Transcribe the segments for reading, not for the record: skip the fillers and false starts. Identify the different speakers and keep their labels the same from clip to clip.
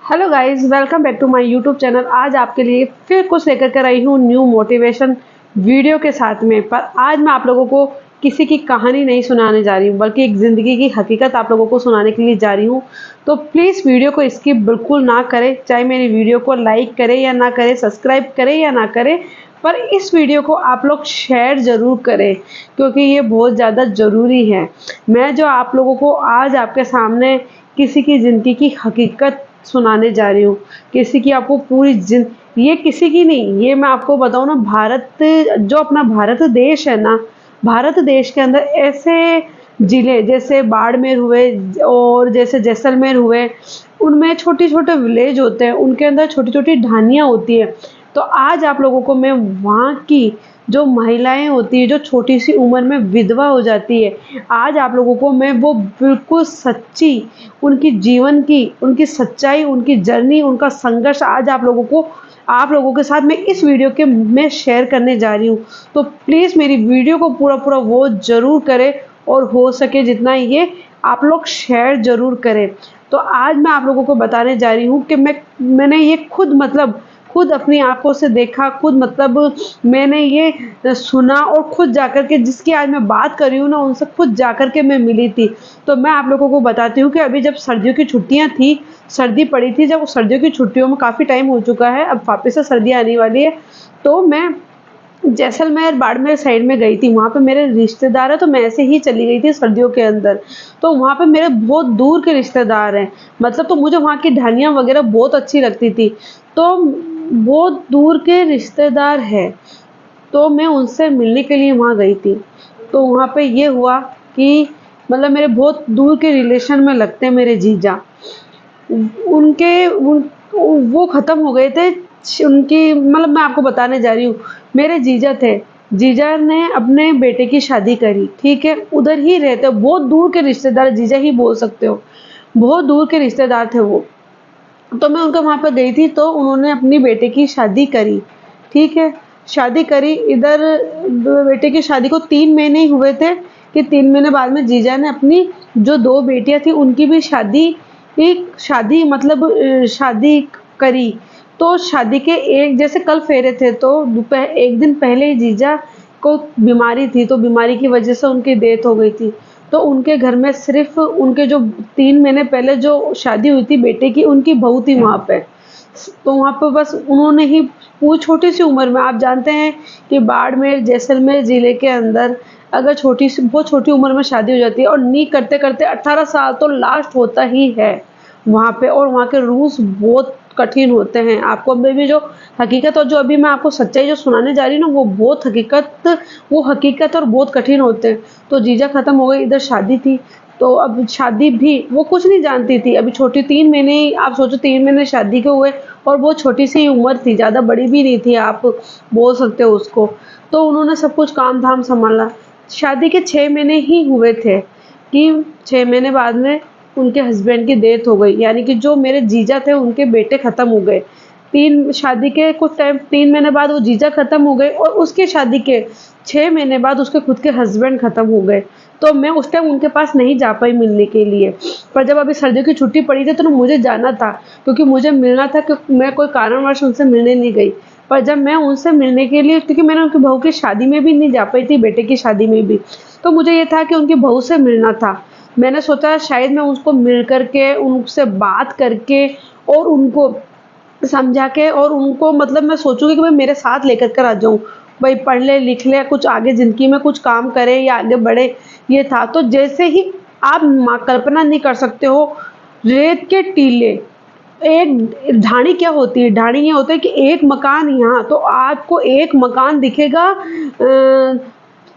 Speaker 1: Hello guys, welcome back to my YouTube channel. आज आपके लिए फिर कुछ लेकर कर आई हूँ न्यू मोटिवेशन वीडियो के साथ में। पर आज मैं आप लोगों को किसी की कहानी नहीं सुनाने जा रही हूँ, बल्कि एक ज़िंदगी की हकीकत आप लोगों को सुनाने के लिए जा रही हूँ। तो प्लीज़ वीडियो को स्किप बिल्कुल ना करें, चाहे मेरी वीडियो को लाइक करें या ना करें, सब्सक्राइब करें या ना करें, पर इस वीडियो को आप लोग शेयर ज़रूर करें, क्योंकि ये बहुत ज़्यादा ज़रूरी है। मैं जो आप लोगों को आज आपके सामने किसी की ज़िंदगी की हकीकत सुनाने जा रही हूँ, किसी की आपको पूरी ये किसी की नहीं, ये मैं आपको बताऊँ ना, भारत, जो अपना भारत देश है ना, भारत देश के अंदर ऐसे ज़िले जैसे बाड़मेर हुए और जैसे जैसलमेर हुए, उनमें छोटे-छोटे विलेज होते हैं, उनके अंदर छोटी-छोटी ढानियाँ होती हैं। तो आज आप लोगों को मैं वहाँ की जो महिलाएँ होती हैं, जो छोटी-सी उम्र में विधवा हो जाती है, आज आप लोगों को मैं वो बिल्कुल सच्ची उनकी जीवन की, उनकी सच्चाई, उनकी जर्नी, उनका संघर्ष आज आप लोगों के साथ मैं इस वीडियो के में शेयर करने जा रही हूँ। तो प्लीज़ मेरी वीडियो को पूरा-पूरा वॉच ज़रूर करें और हो सके जितना ये आप लोग शेयर ज़रूर करें। तो आज मैं आप लोगों को बताने जा रही हूँ कि मैंने ये खुद अपनी आँखों से देखा, खुद मैंने ये सुना और खुद जाकर के जिसकी आज मैं बात कर रही हूँ ना, उनसे खुद जाकर के मैं मिली थी। तो मैं आप लोगों को बताती हूँ कि अभी जब सर्दियों की छुट्टियाँ थी, सर्दी पड़ी थी, जब सर्दियों की छुट्टियों में काफ़ी टाइम हो चुका है, अब वापस से सर्दियाँ आने वाली है, तो मैं जैसलमेर, बाड़मेर साइड में गई थी। वहाँ पे मेरे रिश्तेदार हैं, तो मैं ऐसे ही चली गई थी सर्दियों के अंदर। तो वहाँ पे मेरे बहुत दूर के रिश्तेदार हैं, मतलब तो मुझे वहाँ की ढानियाँ वगैरह बहुत अच्छी लगती थी। तो बहुत दूर के रिश्तेदार हैं, तो मैं उनसे मिलने के लिए वहाँ गई थी। तो वहाँ पे ये हुआ कि मतलब मेरे बहुत दूर के रिलेशन में लगते हैं मेरे जीजा। उनके उन वो ख़त्म हो गए थे। उनकी मतलब मैं आपको बताने जा रही हूँ, मेरे जीजा थे। जीजा ने अपने बेटे की शादी करी, ठीक है? उधर ही रहते, बहुत दूर के रिश्तेदार, जीजा ही बोल सकते हो। बहुत दूर के रिश्तेदार थे वो। तो मैं उनके वहाँ पे गई थी, तो उन्होंने अपनी बेटे की शादी करी, ठीक है? शादी करी इधर, बेटे की शादी को 3 महीने ही हुए थे कि 3 महीने बाद में जीजा ने अपनी जो 2 बेटियाँ थी उनकी भी शादी मतलब शादी करी। तो शादी के एक जैसे कल फेरे थे, तो दोपहर 1 दिन पहले ही जीजा को बीमारी थी, तो बीमारी की वजह से उनकी डेथ हो गई थी। तो उनके घर में सिर्फ़ उनके जो 3 महीने पहले जो शादी हुई थी बेटे की, उनकी बहू थी वहाँ पे। तो वहाँ पे बस उन्होंने ही वो छोटी-सी उम्र में, आप जानते हैं कि बाड़मेर, जैसलमेर ज़िले के अंदर अगर बहुत छोटी उम्र में शादी हो जाती है और नहीं करते-करते 18 साल तो लास्ट होता ही है वहाँ पे, और वहाँ के रूल्स बहुत कठिन होते हैं। आपको अभी भी जो हकीकत और जो अभी मैं आपको सच्चाई जो सुनाने जा रही हूँ ना, वो हकीकत और बहुत कठिन होते हैं। तो जीजा खत्म हो गई, इधर शादी थी, तो अब शादी भी वो कुछ नहीं जानती थी। अभी छोटी 3 महीने ही, आप सोचो 3 महीने शादी के हुए, और वो छोटी-सी उम्र थी, ज़्यादा बड़ी भी नहीं थी, आप बोल सकते हो उसको। तो उन्होंने सब कुछ काम-धाम सँभाला। शादी के 6 महीने ही हुए थे कि 6 महीने बाद में उनके हस्बैंड की डेथ हो गई, यानी कि जो मेरे जीजा थे उनके बेटे ख़त्म हो गए। 3 महीने बाद वो जीजा ख़त्म हो गए, और उसकी शादी के 6 महीने बाद उसके खुद के हस्बैंड ख़त्म हो गए। तो मैं उस टाइम उनके पास नहीं जा पाई मिलने के लिए। पर जब अभी सर्दियों की छुट्टी पड़ी थी, तो ना मुझे जाना था, क्योंकि मुझे मिलना था, क्योंकि मैं कोई कारणवश उनसे मिलने नहीं गई। पर जब मैं उनसे मिलने के लिए, क्योंकि मैंने उनकी बहू की शादी में भी नहीं जा पाई थी, बेटे की शादी में भी, तो मुझे ये था कि उनकी बहू से मिलना था। मैंने सोचा शायद मैं उसको मिल कर के, उनसे बात करके और उनको समझा के, और उनको मतलब मैं सोचूँगी कि भाई मेरे साथ लेकर कर आ जाऊँ। भाई पढ़ ले, लिख ले, कुछ आगे ज़िंदगी में कुछ काम करे या आगे बढ़े, ये था। तो जैसे ही आप कल्पना नहीं कर सकते हो, रेत के टीले, एक ढाणी क्या होती है? ढाणी ये होता है कि एक मकान यहाँ, तो आपको एक मकान दिखेगा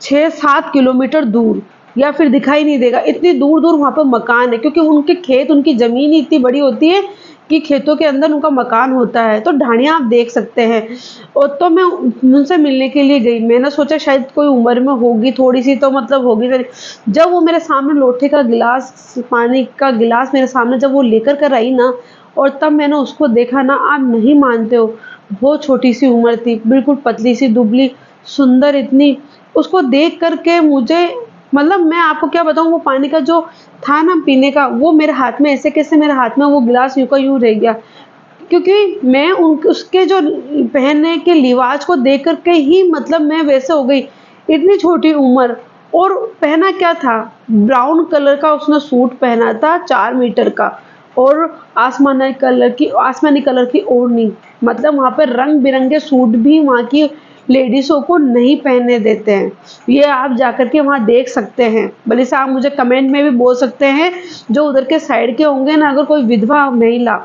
Speaker 1: 6-7 किलोमीटर दूर, या फिर दिखाई नहीं देगा। इतनी दूर-दूर वहाँ पे मकान है, क्योंकि उनके खेत, उनकी ज़मीन ही इतनी बड़ी होती है कि खेतों के अंदर उनका मकान होता है। तो ढाणियाँ आप देख सकते हैं। और तो मैं उनसे मिलने के लिए गई। मैंने सोचा शायद कोई उम्र में होगी थोड़ी-सी, तो मतलब होगी। फिर जब वो मेरे सामने लोटे का गिलास, पानी का गिलास मेरे सामने जब वो लेकर कर आई ना, और तब मैंने उसको देखा ना, आप नहीं मानते हो, बहुत छोटी-सी उम्र थी, बिल्कुल पतली-सी, दुबली, सुंदर इतनी। उसको देख कर के मुझे, मतलब मैं आपको क्या बताऊँ, वो पानी का जो था ना पीने का, वो मेरे हाथ में ऐसे कैसे मेरे हाथ में वो गिलास यूँ का यूँ रह गया। क्योंकि मैं उसके जो पहनने के लिबास को देख कर के ही मतलब मैं वैसे हो गई, इतनी छोटी उम्र। और पहना क्या था, ब्राउन कलर का उसने सूट पहना था 4 मीटर का, और आसमानी कलर की ओढ़नी। मतलब वहाँ पे रंग बिरंगे सूट भी वहाँ की लेडीज़ों को नहीं पहनने देते हैं। ये आप जाकर के वहाँ देख सकते हैं। भले से आप मुझे कमेंट में भी बोल सकते हैं, जो उधर के साइड के होंगे ना, अगर कोई विधवा महिला,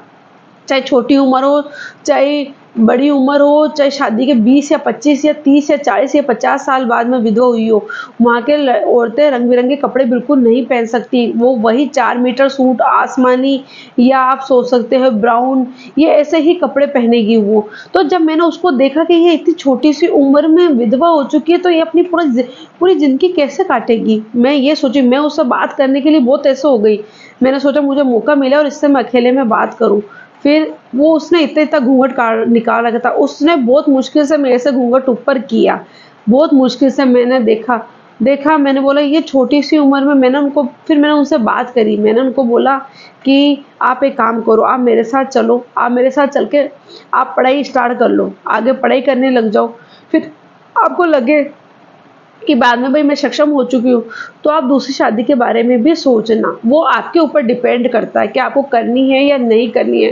Speaker 1: चाहे छोटी उम्र हो, चाहे बड़ी उम्र हो, चाहे शादी के 20 या 25 या 30 या 40 या 50 साल बाद में विधवा हुई हो, वहाँ के औरतें रंग बिरंगे कपड़े बिल्कुल नहीं पहन सकती। वो वही 4 मीटर सूट आसमानी, या आप सोच सकते हो ब्राउन, ये ऐसे ही कपड़े पहनेगी वो। तो जब मैंने उसको देखा कि ये इतनी छोटी सी उम्र में विधवा हो चुकी है, तो ये अपनी पूरी जिंदगी कैसे काटेगी। मैं ये सोची, मैं उससे बात करने के लिए बहुत ऐसे हो गई। मैंने सोचा मुझे मौका मिला और इससे मैं अकेले में बात करूं। फिर वो उसने इतना-इतना घूँघट काढ़ निकाल रखा था। उसने बहुत मुश्किल से मेरे से घूँघट ऊपर किया। बहुत मुश्किल से मैंने देखा मैंने बोला ये छोटी-सी उम्र में, फिर मैंने उनसे बात करी। मैंने उनको बोला कि आप एक काम करो, आप मेरे साथ चलो, आप मेरे साथ चल के आप पढ़ाई स्टार्ट कर लो, आगे पढ़ाई करने लग जाओ। फिर आपको लगे कि बाद में भाई मैं सक्षम हो चुकी हूँ, तो आप दूसरी शादी के बारे में भी सोचना। वो आपके ऊपर डिपेंड करता है कि आपको करनी है या नहीं करनी है।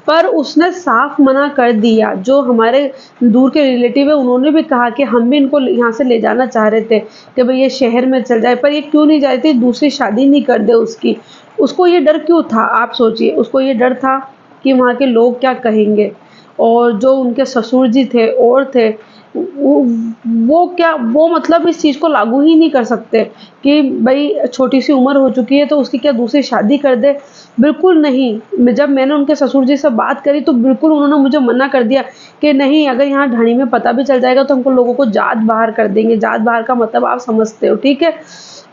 Speaker 1: पर उसने साफ मना कर दिया। जो हमारे दूर के रिलेटिव है, उन्होंने भी कहा कि हम भी इनको यहाँ से ले जाना चाह रहे थे कि भाई ये शहर में चल जाए, पर ये क्यों नहीं जा रही थी, दूसरी शादी नहीं कर दे उसकी। उसको ये डर क्यों था, आप सोचिए। उसको ये डर था कि वहाँ के लोग क्या कहेंगे, और जो उनके ससुर जी थे और थे, वो मतलब इस चीज़ को लागू ही नहीं कर सकते कि भई छोटी सी उम्र हो चुकी है तो उसकी क्या दूसरी शादी कर दे। बिल्कुल नहीं। जब मैंने उनके ससुर जी से बात करी तो बिल्कुल उन्होंने मुझे मना कर दिया कि नहीं, अगर यहाँ ढाणी में पता भी चल जाएगा तो हमको लोगों को जात बाहर कर देंगे। जात बाहर का मतलब आप समझते हो, ठीक है।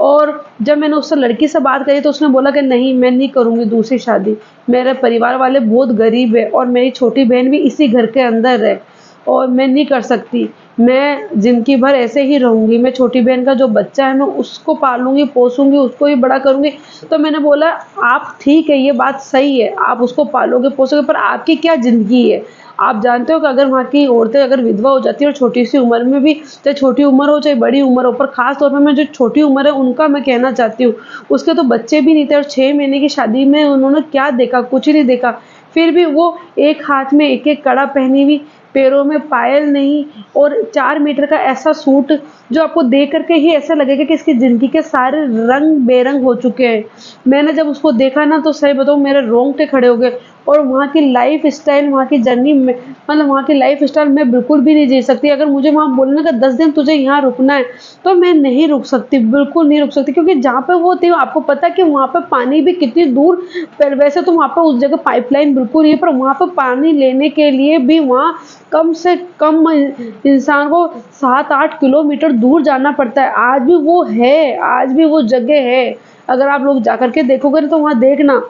Speaker 1: और जब मैंने उससे लड़की से बात करी तो उसने बोला कि नहीं, मैं नहीं करूँगी दूसरी शादी। मेरे परिवार वाले बहुत गरीब है और मेरी छोटी बहन भी इसी घर के अंदर है, और मैं नहीं कर सकती। मैं ज़िंदगी भर ऐसे ही रहूँगी। मैं छोटी बहन का जो बच्चा है मैं उसको पालूँगी, पोसूँगी, उसको ही बड़ा करूँगी। तो मैंने बोला आप ठीक है, ये बात सही है, आप उसको पालोगे, पोसोगे, पर आपकी क्या ज़िंदगी है? आप जानते हो कि अगर वहाँ की औरतें अगर विधवा हो जाती है और छोटी-सी उम्र में भी, चाहे छोटी उम्र हो चाहे बड़ी उम्र हो, पर ख़ास तौर पे मैं जो छोटी उम्र है उनका मैं कहना चाहती हूँ। उसके तो बच्चे भी नहीं थे और 6 महीने की शादी में उन्होंने क्या देखा? कुछ नहीं देखा। फिर भी वो एक हाथ में एक-एक कड़ा पहनी हुई, पैरों में पायल नहीं, और 4 मीटर का ऐसा सूट जो आपको देख कर के ही ऐसा लगेगा कि इसकी ज़िंदगी के सारे रंग-बेरंग हो चुके हैं। मैंने जब उसको देखा ना तो सही बताऊँ मेरे रोंगटे खड़े हो गए। और वहाँ की लाइफ़स्टाइल, वहाँ की जर्नी में, मतलब वहाँ की लाइफ़स्टाइल मैं बिल्कुल भी नहीं जी सकती। अगर मुझे वहाँ बोले ना कि 10 दिन तुझे यहाँ रुकना है, तो मैं नहीं रुक सकती, बिल्कुल नहीं रुक सकती। क्योंकि जहाँ पे वो थी आपको पता है कि वहाँ पे पानी भी कितनी दूर, पर वैसे तो वहाँ पे उस जगह पाइपलाइन बिल्कुल नहीं है, पर वहाँ पे पानी लेने के लिए भी वहाँ कम से कम इंसान को 7-8 किलोमीटर दूर जाना पड़ता है। आज भी वो है, आज भी वो जगह है। अगर आप लोग जाकर के देखोगे ना तो वहाँ देखना,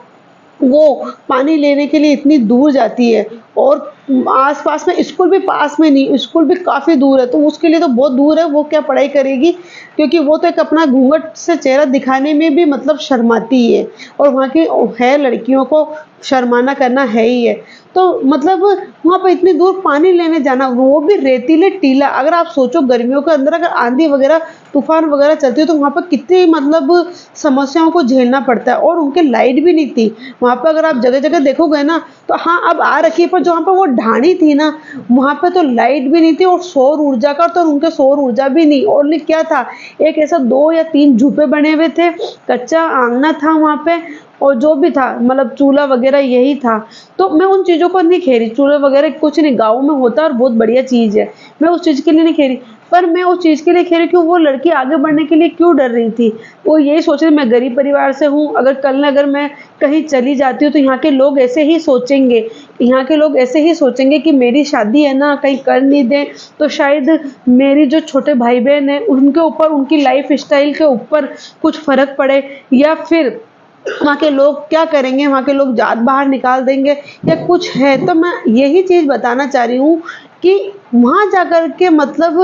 Speaker 1: वो पानी लेने के लिए इतनी दूर जाती है। और आस-पास में स्कूल भी पास में नहीं, स्कूल भी काफ़ी दूर है, तो उसके लिए तो बहुत दूर है, वो क्या पढ़ाई करेगी? क्योंकि वो तो एक अपना घूँघट से चेहरा दिखाने में भी मतलब शर्माती है, और वहाँ की है लड़कियों को शर्माना करना है ही है। तो मतलब वहाँ पे इतनी दूर पानी लेने जाना, वो भी रेतीले टीला। अगर आप सोचो गर्मियों के अंदर अगर आंधी वगैरह, तूफान वगैरह चलती है तो वहाँ पर कितनी मतलब समस्याओं को झेलना पड़ता है। और उनके लाइट भी नहीं थी वहाँ पे। अगर आप जगह-जगह देखोगे ना तो हाँ, अब आ रखी है, पर जहाँ पे वो ढाणी थी ना, वहाँ पे तो लाइट भी नहीं थी, और सौर ऊर्जा का तो उनके सौर ऊर्जा भी नहीं। ओनली क्या था, एक ऐसा 2 या 3 झूपे बने हुए थे, कच्चा आंगना था वहाँ पे, और जो भी था मतलब चूल्हा वगैरह यही था। तो मैं उन चीज़ों को नहीं खेरी, चूल्हा वगैरह कुछ नहीं, गाँव में होता है और बहुत बढ़िया चीज़ है। मैं उस चीज़ के लिए नहीं खेरी, पर मैं उस चीज़ के लिए खेरी कि वो लड़की आगे बढ़ने के लिए क्यों डर रही थी। वो यही सोच रही मैं गरीब परिवार से हूँ, अगर मैं कहीं चली जाती हूँ तो यहाँ के लोग ऐसे ही सोचेंगे, यहाँ के लोग ऐसे ही सोचेंगे कि मेरी शादी है ना कहीं कर नहीं दें, तो शायद मेरी जो छोटे भाई-बहन हैं उनके ऊपर, उनकी लाइफ़स्टाइल के ऊपर कुछ फ़र्क पड़े, या फिर वहाँ के लोग क्या करेंगे, वहाँ के लोग जात बाहर निकाल देंगे, या कुछ है। तो मैं यही चीज़ बताना चाह रही हूँ कि वहाँ जाकर के मतलब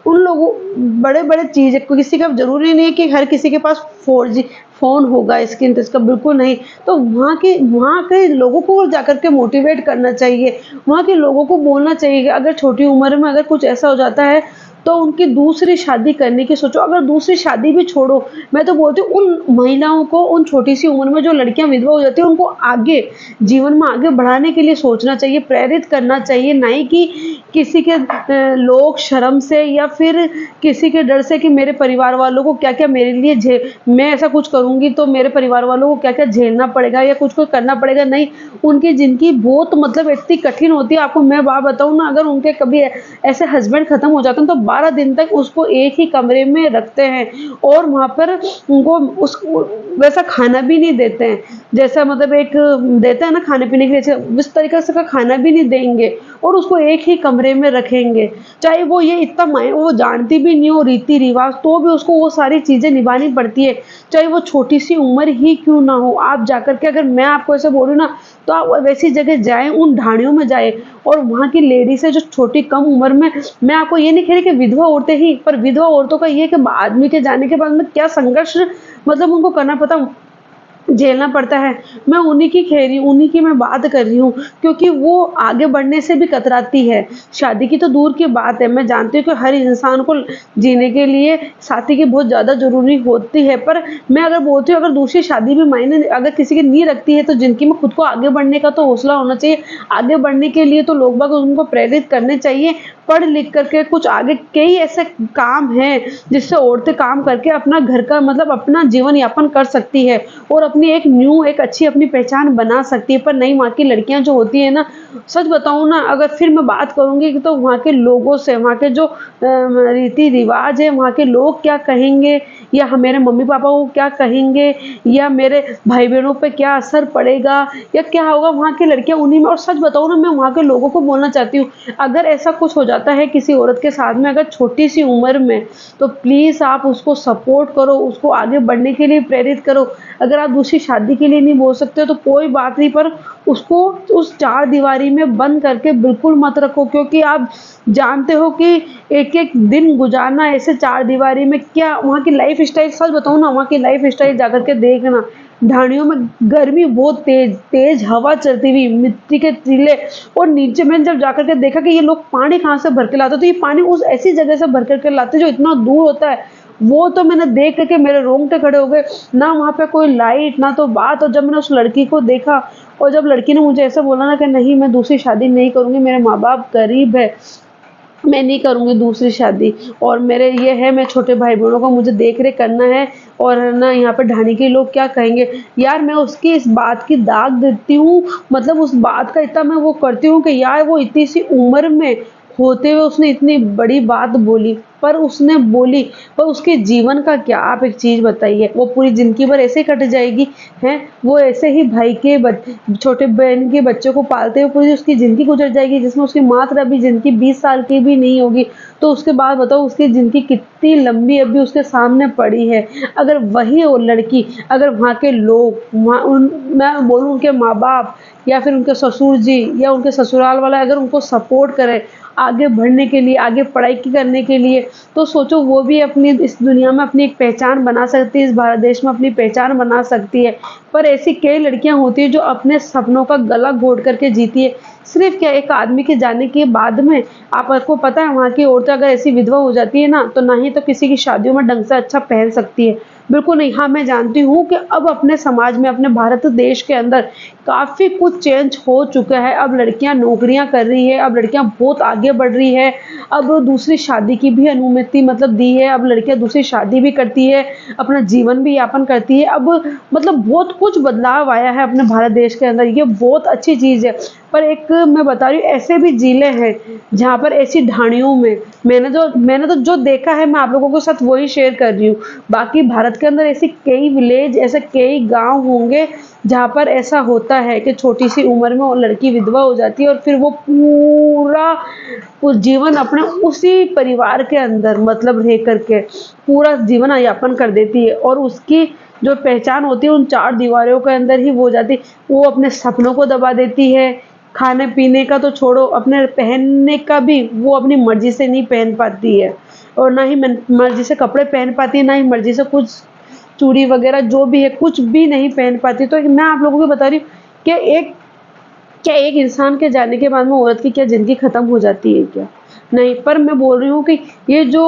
Speaker 1: उन लोगों बड़े-बड़े चीज़, किसी का ज़रूरी नहीं है कि हर किसी के पास 4G फ़ोन होगा, स्क्रीन टच का, बिल्कुल नहीं। तो वहाँ के लोगों को जाकर के मोटिवेट करना चाहिए, वहाँ के लोगों को बोलना चाहिए कि अगर छोटी उम्र में अगर कुछ ऐसा हो जाता है, तो उनकी दूसरी शादी करने की सोचो। अगर दूसरी शादी भी छोड़ो, मैं तो बोलती हूँ उन महिलाओं को, उन छोटी-सी उम्र में जो लड़कियाँ विधवा हो जाती हैं, उनको आगे जीवन में आगे बढ़ाने के लिए सोचना चाहिए, प्रेरित करना चाहिए, ना ही कि किसी के लोग शर्म से या फिर किसी के डर से कि मेरे परिवार वालों को क्या-क्या मेरे लिए मैं ऐसा कुछ करूँगी तो मेरे परिवार वालों को क्या-क्या झेलना पड़ेगा या कुछ-कुछ करना पड़ेगा। नहीं, उनकी ज़िंदगी बहुत मतलब इतनी कठिन होती है। आपको मैं बात बताऊँ ना, अगर उनके कभी ऐसे हस्बैंड खत्म हो जाते हैं तो 12 दिन तक उसको एक ही कमरे में रखते हैं और वहाँ पर उनको उसको वैसा खाना भी नहीं देते हैं। जैसा मतलब एक देते हैं ना खाने-पीने के लिए, उस तरीके से का खाना भी नहीं देंगे और उसको एक ही कमरे में रखेंगे। चाहे वो ये इतना वो जानती भी नहीं हो रीति-रिवाज़, तो भी उसको वो सारी चीज़ें निभानी पड़ती है। चाहे वो छोटी-सी उम्र ही क्यों ना हो, आप जाकर के, अगर मैं आपको ऐसे बोलूँ ना, तो आप वैसी जगह जाएँ, उन ढाणियों में जाएँ और वहाँ की लेडीज़ है जो छोटी कम उम्र में, मैं आपको ये नहीं कह रही कि विधवा औरतें ही, पर विधवा औरतों का ये है कि आदमी के जाने के बाद में क्या संघर्ष मतलब उनको करना पड़ता, झेलना पड़ता है। मैं उन्हीं की मैं बात कर रही हूँ, क्योंकि वो आगे बढ़ने से भी कतराती है। शादी की तो दूर की बात है, मैं जानती हूँ कि हर इंसान को जीने के लिए साथी की बहुत ज़्यादा ज़रूरी होती है, पर मैं अगर बोलती हूँ, अगर दूसरी शादी भी मायने अगर किसी की नहीं रखती है, तो ज़िंदगी में खुद को आगे बढ़ने का तो हौसला होना चाहिए। आगे बढ़ने के लिए तो लोग बाग उनको प्रेरित करने चाहिए, पढ़ लिख करके कुछ आगे कई ऐसे काम हैं, जिससे औरतें काम करके अपना घर का मतलब अपना जीवन यापन कर सकती है और अपनी एक अच्छी अपनी पहचान बना सकती है। पर नहीं, वहाँ की लड़कियाँ जो होती है ना, सच बताऊँ ना, अगर फिर मैं बात करूँगी तो वहाँ के लोगों से, वहाँ के जो रीति-रिवाज है, वहाँ के लोग क्या कहेंगे या मेरे मम्मी-पापा को क्या कहेंगे या मेरे भाई-बहनों पे क्या असर पड़ेगा या क्या होगा, वहाँ की लड़कियाँ उन्हीं में। और सच बताऊँ ना, मैं वहाँ के लोगों को बोलना चाहती हूँ, अगर ऐसा कुछ हो जाता है किसी औरत के साथ में, अगर छोटी-सी उम्र में, तो प्लीज़ आप उसको सपोर्ट करो, उसको आगे बढ़ने के लिए प्रेरित करो। अगर आप दूसरी शादी के लिए नहीं बोल सकते हो तो कोई बात नहीं, पर उसको उस चारदीवारी में बंद करके बिल्कुल मत रखो, क्योंकि आप जानते हो कि एक-एक दिन गुज़ारना ऐसे चारदीवारी में, क्या वहाँ की लाइफ़स्टाइल, सच बताऊँ ना, वहाँ की लाइफ़स्टाइल जाकर के देखना। ढाणियों में गर्मी बहुत तेज़, तेज़ हवा चलती हुई, मिट्टी के टीले, और नीचे मैंने जब जाकर के देखा कि ये लोग पानी कहाँ से भर के लाते हैं, तो ये पानी उस ऐसी जगह से भर कर के लाते हैं जो इतना दूर होता है। वो तो मैंने देख कर के मेरे रोंगटे खड़े हो गए, ना वहाँ पे कोई लाइट, ना तो बात। और जब मैंने उस लड़की को देखा और जब लड़की ने मुझे ऐसा बोला ना कि नहीं, मैं दूसरी शादी नहीं करूँगी, मेरे माँ-बाप गरीब है, मैं नहीं करूँगी दूसरी शादी, और मेरे ये है, मैं छोटे भाई-बहनों का मुझे देख-रेख करना है, और ना यहाँ पे ढाणी के लोग क्या कहेंगे। यार, मैं उसकी इस बात की दाग देती हूँ, मतलब उस बात का इतना मैं वो करती हूँ कि यार, वो इतनी सी उम्र में होते हुए उसने इतनी बड़ी बात बोली, पर उसने बोली, पर उसके जीवन का क्या? आप एक चीज़ बताइए, वो पूरी ज़िंदगी भर ऐसे ही कट जाएगी, हैं? वो ऐसे ही भाई के छोटे बहन के बच्चों को पालते हुए पूरी उसकी ज़िंदगी गुज़र जाएगी, जिसमें उसकी मात्र अभी ज़िंदगी 20 साल की भी नहीं होगी। तो उसके बाद बताओ, उसकी ज़िंदगी कितनी लंबी अभी उसके सामने पड़ी है। अगर वही वो लड़की, अगर वहाँ के लोग, वहाँ उन मैं बोलूँ उनके माँ-बाप या फिर उनके ससुर जी या उनके ससुराल वाले अगर उनको सपोर्ट करें आगे बढ़ने के लिए, आगे पढ़ाई करने के लिए, तो सोचो वो भी अपनी इस दुनिया में अपनी एक पहचान बना सकती है, इस भारत देश में अपनी पहचान बना सकती है। पर ऐसी कई लड़कियाँ होती हैं जो अपने सपनों का गला घोट करके जीती है। सिर्फ़ क्या, एक आदमी के जाने के बाद में, आपको पता है वहाँ की औरतें अगर ऐसी विधवा हो जाती है ना, तो ना ही तो किसी की शादियों में ढंग से अच्छा पहन सकती है। बिल्कुल नहीं। हाँ, मैं जानती हूँ कि अब अपने समाज में, अपने भारत देश के अंदर काफ़ी कुछ चेंज हो चुका है। अब लड़कियाँ नौकरियाँ कर रही है, अब लड़कियाँ बहुत आगे बढ़ रही है। अब दूसरी शादी की भी अनुमति मतलब दी है, अब लड़कियाँ दूसरी शादी भी करती है, अपना जीवन भी यापन करती है। अब मतलब बहुत कुछ बदलाव आया है अपने भारत देश के अंदर, ये बहुत अच्छी चीज़ है। पर एक मैं बता रही हूँ, ऐसे भी ज़िले हैं जहाँ पर ऐसी ढाणियों में मैंने तो जो देखा है, मैं आप लोगों के साथ वही शेयर कर रही हूँ। बाकी भारत के अंदर ऐसे कई विलेज, ऐसे कई गाँव होंगे जहाँ पर ऐसा होता है कि छोटी-सी उम्र में वो लड़की विधवा हो जाती है और फिर वो पूरा वो जीवन अपने उसी परिवार के अंदर मतलब रह कर के पूरा जीवन यापन कर देती है, और उसकी जो पहचान होती है उन चार दीवारों के अंदर ही वो हो जाती है। वो अपने सपनों को दबा देती है, खाने पीने का तो छोड़ो, अपने पहनने का भी वो अपनी मर्जी से नहीं पहन पाती है, और ना ही मर्जी से कपड़े पहन पाती है, ना ही मर्जी से कुछ चूड़ी वगैरह जो भी है कुछ भी नहीं पहन पाती। तो मैं आप लोगों को बता रही हूँ कि एक इंसान के जाने के बाद में औरत की क्या ज़िंदगी ख़त्म हो जाती है क्या? नहीं, पर मैं बोल रही हूँ कि ये जो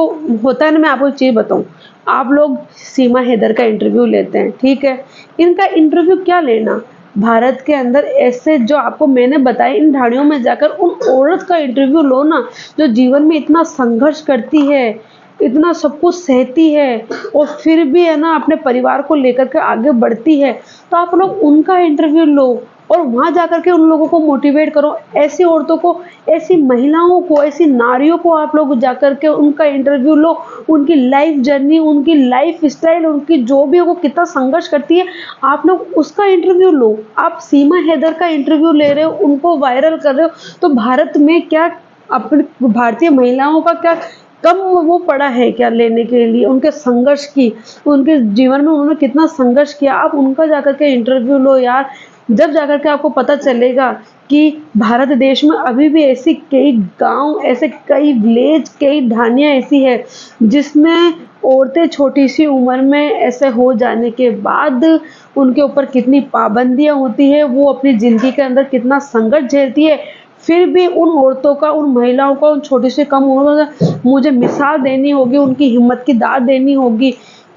Speaker 1: होता है ना, मैं आपको एक चीज़ बताऊँ, आप लोग सीमा हैदर का इंटरव्यू लेते हैं, ठीक है? इनका इंटरव्यू क्या लेना? भारत के अंदर ऐसे जो आपको मैंने बताए इन ढाणियों में जाकर उन औरत का इंटरव्यू लो ना, जो जीवन में इतना संघर्ष करती है, इतना सब कुछ सहती है और फिर भी है ना अपने परिवार को लेकर के आगे बढ़ती है। तो आप लोग उनका इंटरव्यू लो और वहाँ जाकर के उन लोगों को मोटिवेट करो। ऐसी औरतों को, ऐसी महिलाओं को, ऐसी नारियों को आप लोग जाकर के उनका इंटरव्यू लो। उनकी लाइफ जर्नी, उनकी लाइफ स्टाइल, उनकी जो भी वो कितना संघर्ष करती है, आप लोग उसका इंटरव्यू लो। आप सीमा हैदर का इंटरव्यू ले रहे हो, उनको वायरल कर रहे हो, तो भारत में क्या अपनी भारतीय महिलाओं का क्या कम वो पड़ा है क्या लेने के लिए उनके संघर्ष की? उनके जीवन में उन्होंने कितना संघर्ष किया, आप उनका जाकर के इंटरव्यू लो यार। जब जाकर के आपको पता चलेगा कि भारत देश में अभी भी ऐसी कई गांव, ऐसे कई विलेज, कई ढानियाँ ऐसी है जिसमें औरतें छोटी सी उम्र में ऐसे हो जाने के बाद उनके ऊपर कितनी पाबंदियां होती है, वो अपनी जिंदगी के अंदर कितना संघर्ष झेलती है। फिर भी उन औरतों का, उन महिलाओं का, उन छोटी सी कम उम्र में मुझे मिसाल देनी होगी, उनकी हिम्मत की दाद देनी होगी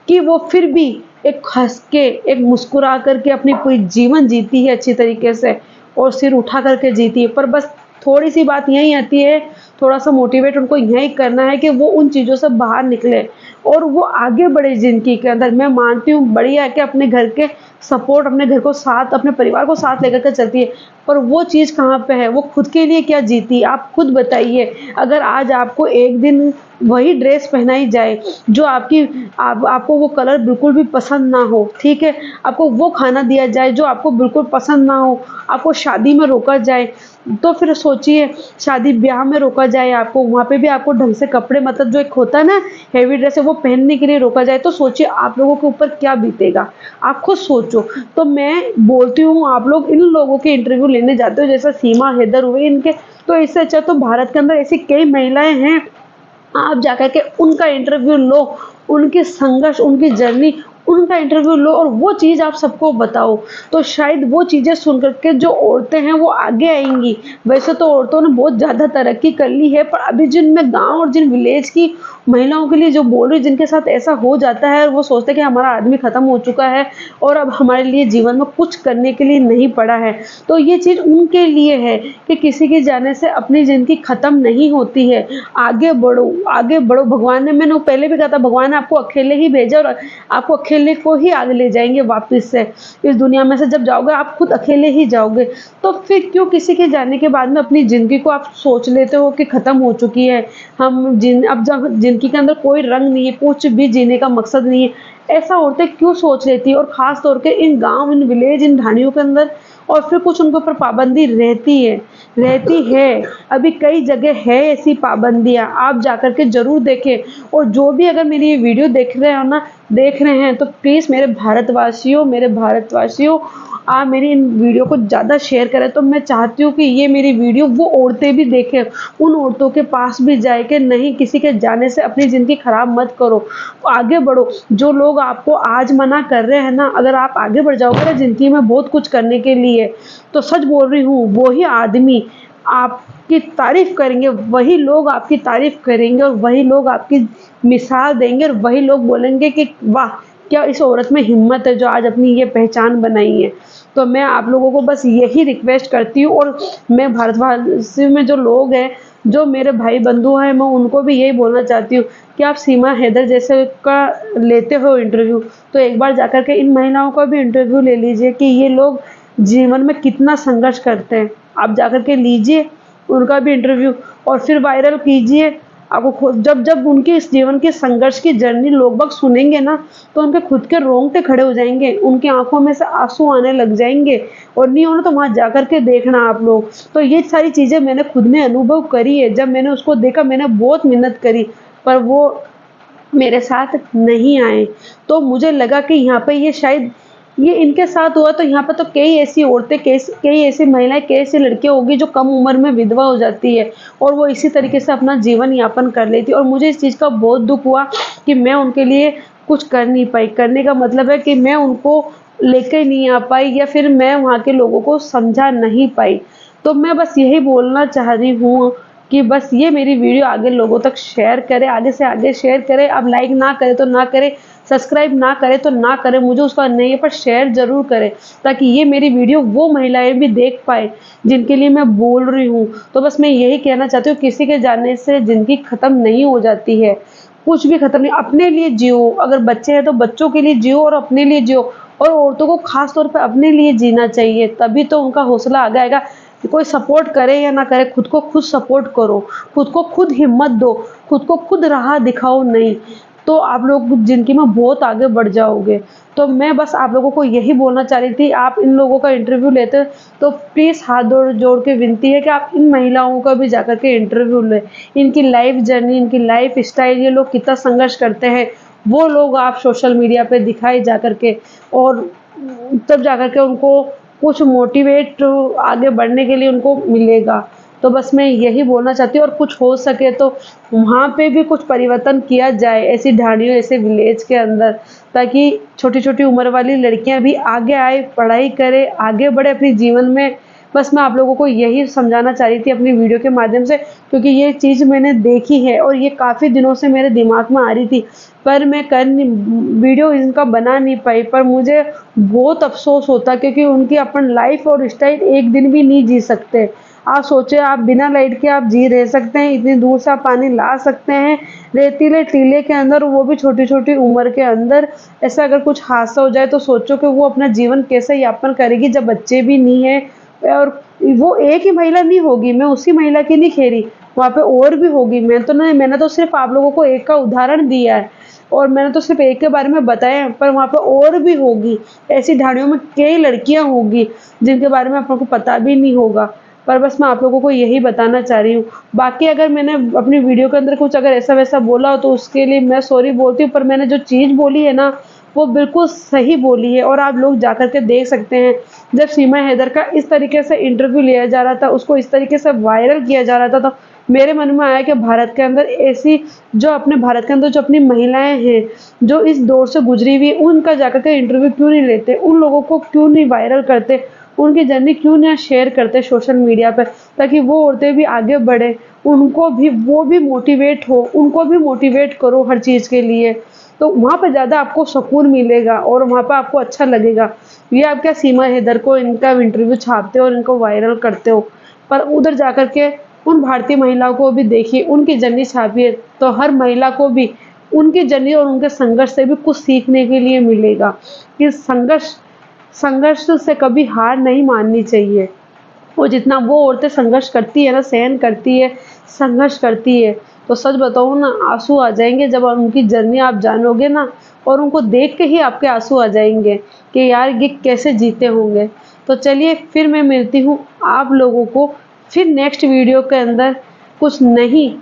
Speaker 1: कि वो फिर भी एक हँस के, एक मुस्कुरा करके अपनी पूरी जीवन जीती है अच्छी तरीके से और सिर उठा करके जीती है। पर बस थोड़ी-सी बात यही आती है, थोड़ा-सा मोटिवेट उनको यही करना है कि वो उन चीज़ों से बाहर निकले और वो आगे बढ़े ज़िंदगी के अंदर। मैं मानती हूँ बढ़िया है कि अपने घर के सपोर्ट, अपने घर को साथ, अपने परिवार को साथ लेकर के चलती है, पर वो चीज़ कहाँ पे है? वो खुद के लिए क्या जीती? आप खुद बताइए। अगर आज आपको एक दिन वही ड्रेस पहनाई जाए जो आपको वो कलर बिल्कुल भी पसंद ना हो, ठीक है? आपको वो खाना दिया जाए जो आपको बिल्कुल पसंद ना हो, आपको शादी में रोका जाए, तो फिर सोचिए, शादी ब्याह में रोका जाए आपको, वहाँ पे भी आपको ढंग से कपड़े, मतलब जो एक होता है ना हेवी ड्रेस है वो पहनने के लिए रोका जाए, तो सोचिए आप लोगों के ऊपर क्या बीतेगा? आप खुद सोचो। तो मैं बोलती हूँ आप लोग इन लोगों के इंटरव्यू लेने जाते हो जैसे सीमा हैदर हुए इनके, तो इससे अच्छा तो भारत के अंदर ऐसी कई महिलाएँ हैं, आप जाकर के उनका इंटरव्यू लो, उनके संघर्ष, उनकी जर्नी, उनका इंटरव्यू लो और वो चीज़ आप सबको बताओ। तो शायद वो चीज़ें सुन कर के जो औरतें हैं वो आगे आएँगी। वैसे तो औरतों ने बहुत ज़्यादा तरक्की कर ली है, पर अभी जिनमें गाँव और जिन विलेज की महिलाओं के लिए जो बोल रही हूँ, जिनके साथ ऐसा हो जाता है और वो सोचते हैं कि हमारा आदमी खत्म हो चुका है और अब हमारे लिए जीवन में कुछ करने के लिए नहीं पड़ा है। तो ये चीज़ उनके लिए है कि किसी के जाने से अपनी ज़िंदगी खत्म नहीं होती है। आगे बढ़ो, आगे बढ़ो। भगवान ने, मैंने पहले भी कहा था, भगवान ने आपको अकेले ही भेजा और आपको अकेले को ही आगे ले जाएँगे वापस से। इस दुनिया में से जब जाओगे आप खुद अकेले ही जाओगे। तो फिर क्यों किसी के जाने के बाद में अपनी ज़िंदगी को आप सोच लेते हो कि खत्म हो चुकी है। अब जब ज़िंदगी के अंदर कोई रंग नहीं है, कुछ भी जीने का मकसद नहीं है, ऐसा औरतें क्यों सोच लेती है? और ख़ास तौर के इन गाँव, इन विलेज, इन ढाणियों के अंदर, और फिर कुछ उनके ऊपर पाबंदी रहती है। अभी कई जगह है ऐसी पाबंदियाँ, आप जाकर के ज़रूर देखें। और जो भी अगर मेरी ये वीडियो देख रहे हैं तो प्लीज़ मेरे भारतवासियों, आप मेरी इन वीडियो को ज़्यादा शेयर करें। तो मैं चाहती हूँ कि ये मेरी वीडियो वो औरतें भी देखें, उन औरतों के पास भी जाए कि नहीं, किसी के जाने से अपनी ज़िंदगी खराब मत करो, आगे बढ़ो। जो लोग आपको आज मना कर रहे हैं ना, अगर आप आगे बढ़ जाओगे ना ज़िंदगी में बहुत कुछ करने के लिए, तो सच बोल रही हूँ, वही आदमी आपकी तारीफ़ करेंगे, वही लोग आपकी तारीफ़ करेंगे और वही लोग आपकी मिसाल देंगे और वही लोग बोलेंगे कि वाह! क्या इस औरत में हिम्मत है जो आज अपनी ये पहचान बनाई है। तो मैं आप लोगों को बस यही रिक्वेस्ट करती हूँ और मैं भारतवासियों में जो लोग हैं, जो मेरे भाई बंधु हैं, मैं उनको भी यही बोलना चाहती हूँ कि आप सीमा हैदर जैसे का लेते हो इंटरव्यू, तो एक बार जाकर के इन महिलाओं का भी इंटरव्यू ले लीजिए कि ये लोग जीवन में कितना संघर्ष करते हैं। आप जाकर के लीजिए उनका भी इंटरव्यू और फिर वायरल कीजिए। आपको खुद जब उनके इस जीवन के संघर्ष की जर्नी लोग बाग सुनेंगे ना, तो उनके खुद के रोंगटे खड़े हो जाएँगे, उनकी आँखों में से आँसू आने लग जाएँगे। और नहीं हो ना तो वहाँ जाकर के देखना आप लोग। तो ये सारी चीज़ें मैंने खुद ने अनुभव करी है। जब मैंने उसको देखा, मैंने बहुत मेहनत करी, पर वो मेरे साथ नहीं आए। तो मुझे लगा कि यहाँ पे ये शायद ये इनके साथ हुआ तो यहाँ पे तो कई ऐसी औरतें, कई ऐसी महिलाएं, कई ऐसी लड़कियां होगी जो कम उम्र में विधवा हो जाती है और वो इसी तरीके से अपना जीवन यापन कर लेती है। और मुझे इस चीज़ का बहुत दुख हुआ कि मैं उनके लिए कुछ कर नहीं पाई। करने का मतलब है कि मैं उनको लेके नहीं आ पाई या फिर मैं वहाँ के लोगों को समझा नहीं पाई। तो मैं बस यही बोलना चाह रही हूँ कि बस ये मेरी वीडियो आगे लोगों तक शेयर करें, आगे से आगे शेयर करें। अब लाइक ना करें तो ना करें, सब्सक्राइब ना करें तो ना करें, मुझे उसका नहीं है, पर शेयर ज़रूर करें ताकि ये मेरी वीडियो वो महिलाएं भी देख पाए जिनके लिए मैं बोल रही हूँ। तो बस मैं यही कहना चाहती हूँ, किसी के जाने से ज़िंदगी ख़त्म नहीं हो जाती है, कुछ भी ख़त्म नहीं। अपने लिए जियो, अगर बच्चे हैं तो बच्चों के लिए जियो और अपने लिए जियो। और औरतों को ख़ास तौर पे अपने लिए जीना चाहिए, तभी तो उनका हौसला आगे आएगा। कि कोई सपोर्ट करे या ना करे, खुद को खुद सपोर्ट करो, खुद को खुद हिम्मत दो, खुद को खुद राह दिखाओ, नहीं तो आप लोग ज़िंदगी में बहुत आगे बढ़ जाओगे। तो मैं बस आप लोगों को यही बोलना चाह रही थी, आप इन लोगों का इंटरव्यू लेते तो प्लीज़ हाथ जोड़ के विनती है कि आप इन महिलाओं का भी जाकर के इंटरव्यू लें। इनकी लाइफ जर्नी, इनकी लाइफ स्टाइल, ये लोग कितना संघर्ष करते हैं, वो लोग आप सोशल मीडिया पे दिखाए जाकर के, और तब जाकर के उनको कुछ मोटिवेट आगे बढ़ने के लिए उनको मिलेगा। तो बस मैं यही बोलना चाहती हूँ, और कुछ हो सके तो वहाँ पे भी कुछ परिवर्तन किया जाए ऐसी ढाणियों, ऐसे विलेज के अंदर, ताकि छोटी-छोटी उम्र वाली लड़कियाँ भी आगे आए, पढ़ाई करें, आगे बढ़े अपने जीवन में। बस मैं आप लोगों को यही समझाना चाह रही थी अपनी वीडियो के माध्यम से, क्योंकि ये चीज़ मैंने देखी है और ये काफ़ी दिनों से मेरे दिमाग में आ रही थी, पर मैं कर नहीं वीडियो इनका बना नहीं पाई। पर मुझे बहुत अफ़सोस होता, क्योंकि उनकी अपन लाइफ़ और स्टाइल एक दिन भी नहीं जी सकते। आप सोचिए, आप बिना लाइट के आप जी रह सकते हैं, इतनी दूर से आप पानी ला सकते हैं, रेतीले टीले के अंदर, वो भी छोटी-छोटी उम्र के अंदर। ऐसा अगर कुछ हादसा हो जाए तो सोचो कि वो अपना जीवन कैसे यापन करेगी, जब बच्चे भी नहीं हैं। और वो एक ही महिला नहीं होगी, मैं उसी महिला की नहीं कह रही, वहाँ पे और भी होगी। मैंने तो सिर्फ़ आप लोगों को एक का उदाहरण दिया है और मैंने तो सिर्फ़ एक के बारे में बताया है, पर वहाँ पे और भी होगी। ऐसी ढाणियों में कई लड़कियाँ होंगी जिनके बारे में आप लोगों को पता भी नहीं होगा। पर बस मैं आप लोगों को यही बताना चाह रही हूँ। बाकी अगर मैंने अपनी वीडियो के अंदर कुछ अगर ऐसा-वैसा बोला हो तो उसके लिए मैं सॉरी बोलती हूँ, पर मैंने जो चीज़ बोली है ना, वो बिल्कुल सही बोली है और आप लोग जाकर के देख सकते हैं। जब सीमा हैदर का इस तरीके से इंटरव्यू लिया जा रहा था, उसको इस तरीके से वायरल किया जा रहा था, तो मेरे मन में आया कि भारत के अंदर ऐसी, जो अपने भारत के अंदर जो अपनी महिलाएँ हैं, जो इस दौर से गुज़री हुई हैं, उनका जाकर के इंटरव्यू क्यों नहीं लेते? उन लोगों को क्यों नहीं वायरल करते? उनकी जर्नी क्यों ना शेयर करते सोशल मीडिया पे, ताकि वो औरतें भी आगे बढ़ें, उनको भी, वो भी मोटिवेट हो, उनको भी मोटिवेट करो हर चीज़ के लिए। तो वहाँ पे ज़्यादा आपको सुकून मिलेगा और वहाँ पे आपको अच्छा लगेगा। ये आप क्या सीमा हैदर को इनका इंटरव्यू छापते हो और इनको वायरल करते हो, पर उधर जाकर के उन भारतीय महिलाओं को भी देखिए, उनकी जर्नी छापिए, तो हर महिला को भी उनकी जर्नी और उनके संघर्ष से भी कुछ सीखने के लिए मिलेगा कि संघर्ष संघर्ष से कभी हार नहीं माननी चाहिए। और जितना वो औरतें संघर्ष करती है ना, सहन करती है, संघर्ष करती है, तो सच बताऊँ ना, आँसू आ जाएँगे जब आप उनकी जर्नी आप जानोगे ना, और उनको देख के ही आपके आँसू आ जाएँगे कि यार ये कैसे जीते होंगे। तो चलिए, फिर मैं मिलती हूँ आप लोगों को फिर नेक्स्ट वीडियो के अंदर, कुछ नई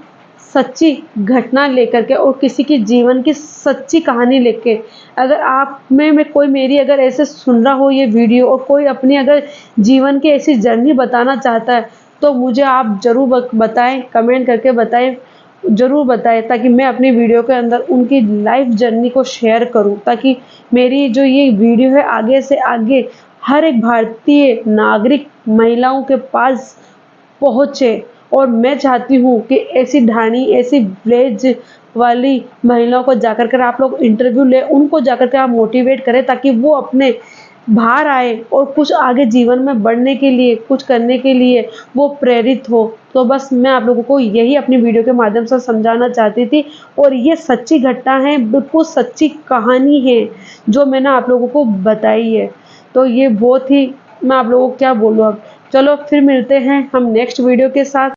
Speaker 1: सच्ची घटना लेकर के और किसी की जीवन की सच्ची कहानी लेके। अगर आप में कोई मेरी अगर ऐसे सुन रहा हो ये वीडियो और कोई अपनी अगर जीवन की ऐसी जर्नी बताना चाहता है, तो मुझे आप ज़रूर बताएं, कमेंट करके बताएं, ज़रूर बताएं, ताकि मैं अपनी वीडियो के अंदर उनकी लाइफ जर्नी को शेयर करूं, ताकि मेरी जो ये वीडियो है आगे से आगे हर एक भारतीय नागरिक महिलाओं के पास पहुँचे। और मैं चाहती हूँ कि ऐसी ढाणी, ऐसी विलेज वाली महिलाओं को जाकर कर आप लोग इंटरव्यू लें, उनको जाकर के आप मोटिवेट करें, ताकि वो अपने बाहर आए और कुछ आगे जीवन में बढ़ने के लिए, कुछ करने के लिए वो प्रेरित हो। तो बस मैं आप लोगों को यही अपनी वीडियो के माध्यम से समझाना चाहती थी, और ये सच्ची घटना है, बिल्कुल सच्ची कहानी है जो मैंने आप लोगों को बताई है। तो ये बहुत ही, मैं आप लोगों को क्या बोलूँ अब। चलो फिर मिलते हैं हम नेक्स्ट वीडियो के साथ।